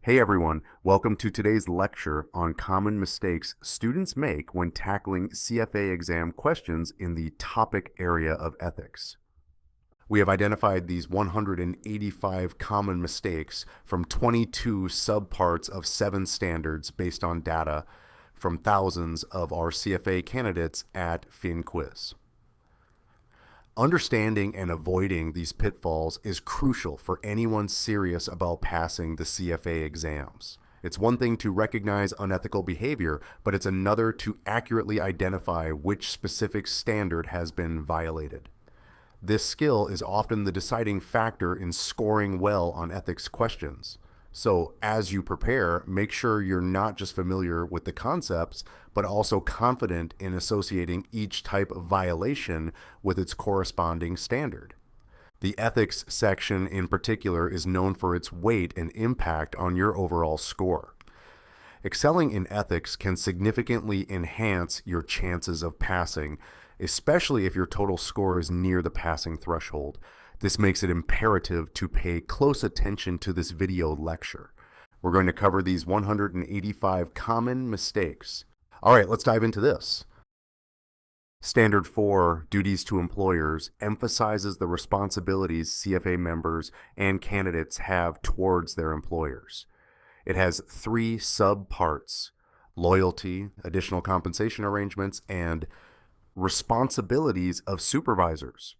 Hey everyone, welcome to today's lecture on common mistakes students make when tackling CFA exam questions in the topic area of ethics. We have identified these 185 common mistakes from 22 subparts of 7 standards based on data from thousands of our CFA candidates at FinQuiz. Understanding and avoiding these pitfalls is crucial for anyone serious about passing the CFA exams. It's one thing to recognize unethical behavior, but it's another to accurately identify which specific standard has been violated. This skill is often the deciding factor in scoring well on ethics questions. So as you prepare, make sure you're not just familiar with the concepts, but also confident in associating each type of violation with its corresponding standard. The ethics section in particular is known for its weight and impact on your overall score. Excelling in ethics can significantly enhance your chances of passing, especially if your total score is near the passing threshold. This makes it imperative to pay close attention to this video lecture. We're going to cover these 185 common mistakes. All right, let's dive into this. Standard 4, Duties to Employers, emphasizes the responsibilities CFA members and candidates have towards their employers. It has 3 subparts: loyalty, additional compensation arrangements, and responsibilities of supervisors.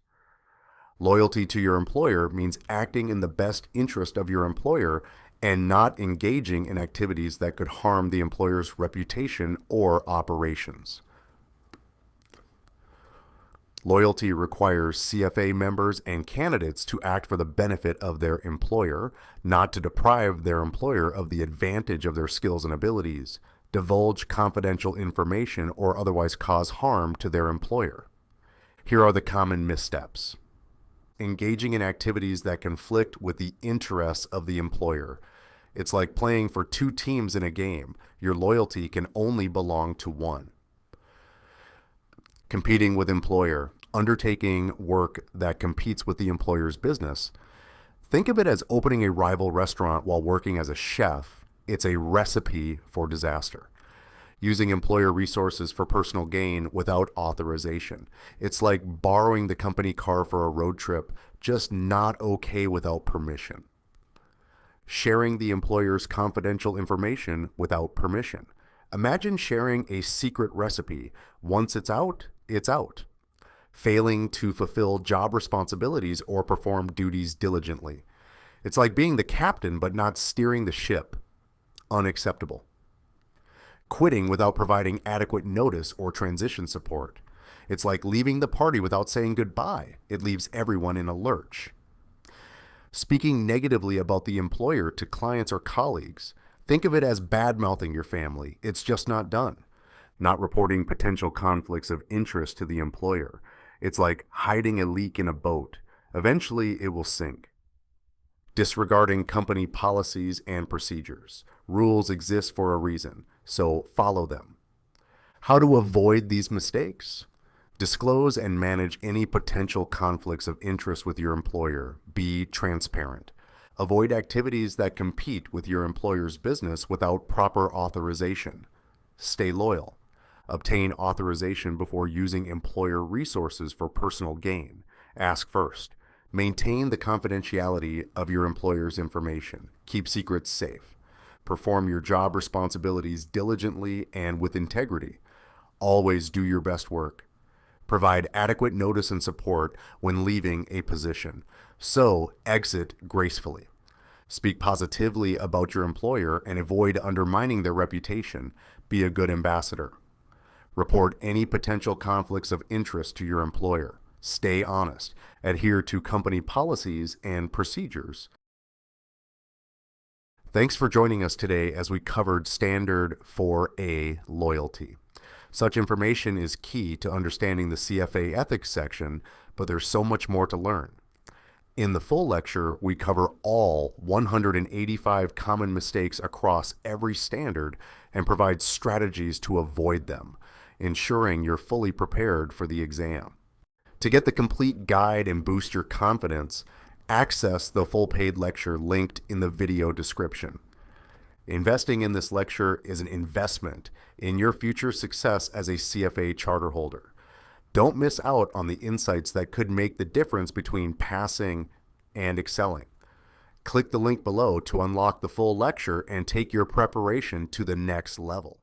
Loyalty to your employer means acting in the best interest of your employer and not engaging in activities that could harm the employer's reputation or operations. Loyalty requires CFA members and candidates to act for the benefit of their employer, not to deprive their employer of the advantage of their skills and abilities, divulge confidential information, or otherwise cause harm to their employer. Here are the common missteps. Engaging in activities that conflict with the interests of the employer. It's like playing for 2 teams in a game. Your loyalty can only belong to one. Competing with employer. Undertaking work that competes with the employer's business. Think of it as opening a rival restaurant while working as a chef. It's a recipe for disaster. Using employer resources for personal gain without authorization. It's like borrowing the company car for a road trip, just not okay without permission. Sharing the employer's confidential information without permission. Imagine sharing a secret recipe. Once it's out, it's out. Failing to fulfill job responsibilities or perform duties diligently. It's like being the captain but not steering the ship. Unacceptable. Quitting without providing adequate notice or transition support. It's like leaving the party without saying goodbye. It leaves everyone in a lurch. Speaking negatively about the employer to clients or colleagues. Think of it as bad-mouthing your family. It's just not done. Not reporting potential conflicts of interest to the employer. It's like hiding a leak in a boat. Eventually, it will sink. Disregarding company policies and procedures. Rules exist for a reason, so follow them. How to avoid these mistakes? Disclose and manage any potential conflicts of interest with your employer. Be transparent. Avoid activities that compete with your employer's business without proper authorization. Stay loyal. Obtain authorization before using employer resources for personal gain. Ask first. Maintain the confidentiality of your employer's information. Keep secrets safe. Perform your job responsibilities diligently and with integrity. Always do your best work. Provide adequate notice and support when leaving a position. So, exit gracefully. Speak positively about your employer and avoid undermining their reputation. Be a good ambassador. Report any potential conflicts of interest to your employer. Stay honest. Adhere to company policies and procedures. Thanks for joining us today as we covered Standard 4A, Loyalty. Such information is key to understanding the CFA Ethics section, but there's so much more to learn. In the full lecture, we cover all 185 common mistakes across every standard and provide strategies to avoid them, ensuring you're fully prepared for the exam. To get the complete guide and boost your confidence, access the full paid lecture linked in the video description. Investing in this lecture is an investment in your future success as a CFA charter holder. Don't miss out on the insights that could make the difference between passing and excelling. Click the link below to unlock the full lecture and take your preparation to the next level.